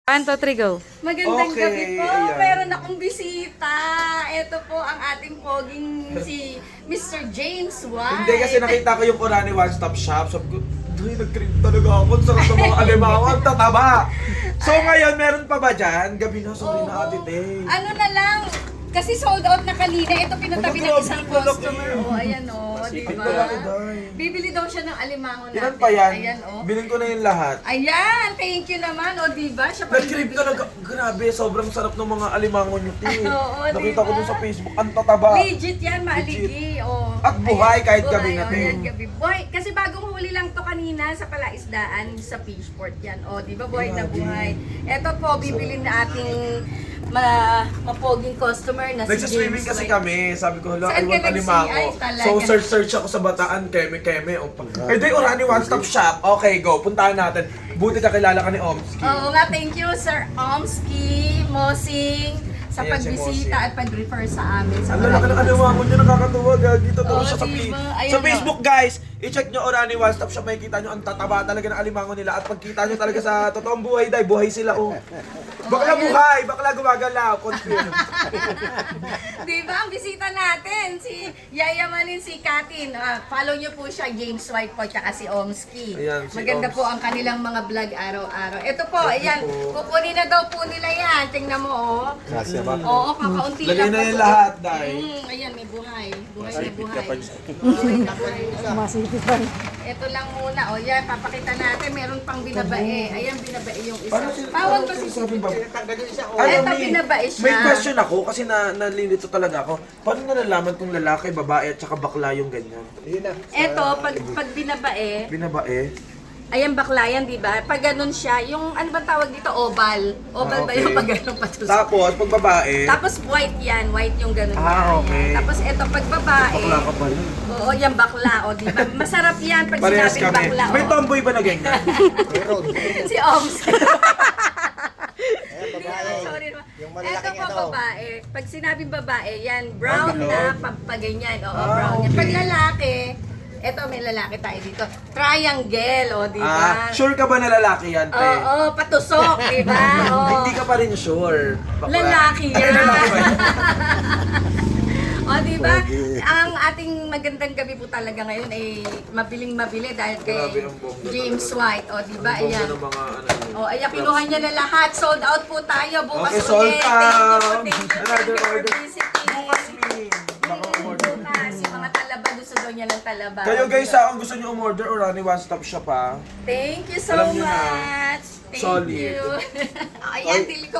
1, 2, 3, go. Magandang Okay, gabi po. ayan. Meron akong bisita. Ito po ang ating poging si Mr. James White. Hindi kasi nakita ko yung Orani One Stop Shop. Sabi ko, doy, nag-crave talaga ako. Ang sarap ng mga alimango. Ang tataba. So ngayon, meron pa ba dyan? Gabi na, sorry na ate Tay. Ano na lang, kasi sold out na kanina. Ito pinatabi ng isang Magka-grabe, customer. malaki. Oh, ayan oh, di Ang ba? lalaki, Day. Bibili daw siya ng alimango natin. Ilan pa yan? Ayan oh. Bilhin ko na yung lahat. Ayan, thank you naman. O, di ba? Siya pa Nag-crave talaga. Grabe, sobrang sarap ng mga alimango nyo, Tay. Oo, Nakita ko diba? dun sa Facebook. Ang tataba. Legit yan, maaligi. Oh. At buhay Ayan, kahit buhay, gabi na, oh, te. yan, gabi. Buhay. Kasi bagong huli lang to kanina sa palaisdaan sa Fishport yan. O, di ba buhay na Grabe. buhay. Ito po, bibili na ating mapoging customer na si Nagsiswimming James kasi White. kami. Sabi ko, hala, Saan I want ka alimango. nagsi- ay, talaga? So, search ako sa Bataan, keme. Eh, di, Orani One Stop Shop. Okay, go. Puntahan natin. Buti ka kilala ka ni Omski. Oo nga, thank you Sir Omski, Mosing, sa Ayan, si pagbisita Mosing. at pag-refer sa amin. Sa Ang lalaki ng alimango niya, nakakatuwa. Gagi, totoo Oo, siya sa, diba? Ayun, sa oh. Facebook, guys. I-check nyo Orani One Stop Shop. Makikita nyo ang tataba talaga ng alimango nila. At pagkita nyo talaga sa totoong buhay, dahil buhay sila, oh. Bakla ayan. buhay, bakla gumagalaw. Confirm. Di ba? Ang bisita natin, si Yayamanin, si Katin. Follow nyo po siya, James White po, tsaka si Omski. Ayan, si Maganda Oms. po ang kanilang mga vlog araw-araw. Ito po, Thank you ayan, po. kukunin na daw po nila yan. Tingnan mo, oh. Kasya ba? Oo, kakaunti Lagay lang na po yung to. lahat, Day. Ayan, may buhay. Buhay na Masipit buhay. ka pa dyan. Buhay na buhay. Ito lang muna, oh, yan, papakita natin. Meron pang binabae. Ayan, binabae yung isa. Paano Tawag ba si sabi ba? Eto, binabae siya. May question ako kasi nalilito talaga ako. Paano nalalaman kung lalaki, babae at saka bakla yung ganyan? Eto, pag binabae, Binabae? ayan bakla yan, di ba? Pag ganun siya, yung ano ba tawag dito? Oval. Oval ba yung pag ganun patusok? Tapos, pag babae, Tapos white yan, white yung ganun Ah, niya. okay. Ayan. Tapos eto, pag babae, bakla ka pala. oo, yan bakla, o di ba? Masarap yan pag Parehas sinabing kami. bakla. May o. tomboy ba na ganyan? Si Oms. Sorry naman. Yung Eto malalaking po ito. babae. Pag sinabing babae, yan, brown Ang na, galon. pagganyan. Oo, Ah, brown yan. okay. Pag lalaki, eto may lalaki tayo dito. Triangle, o di ba? Sure ka ba na lalaki yan, te? Oo, patusok, di ba? Oo. Hindi ka pa rin sure. Bakla. Lalaki Ay, yan. lalaki ba yan? O, di ba? Ang ating magandang gabi po talaga ngayon ay mabiling-mabili dahil kay Grabe ang bongga James talaga. White. O, di ba? Ang bongga Ayan. ng mga ano yun. O, ayan, kinuha niya na lahat. Sold out po tayo. Bukas Okay, sold ulit. out. Thank you. Another Thank you for order. visiting. Bukas, Min. Baka umorder. Bukas, yung mga talaba doon sa doon niya ng talaba. Kayo guys, kung gusto nyo umorder or Orani One Stop Shop ha. Thank you so Alam niyo na. much. Thank Solid. you. Ayan, dili ko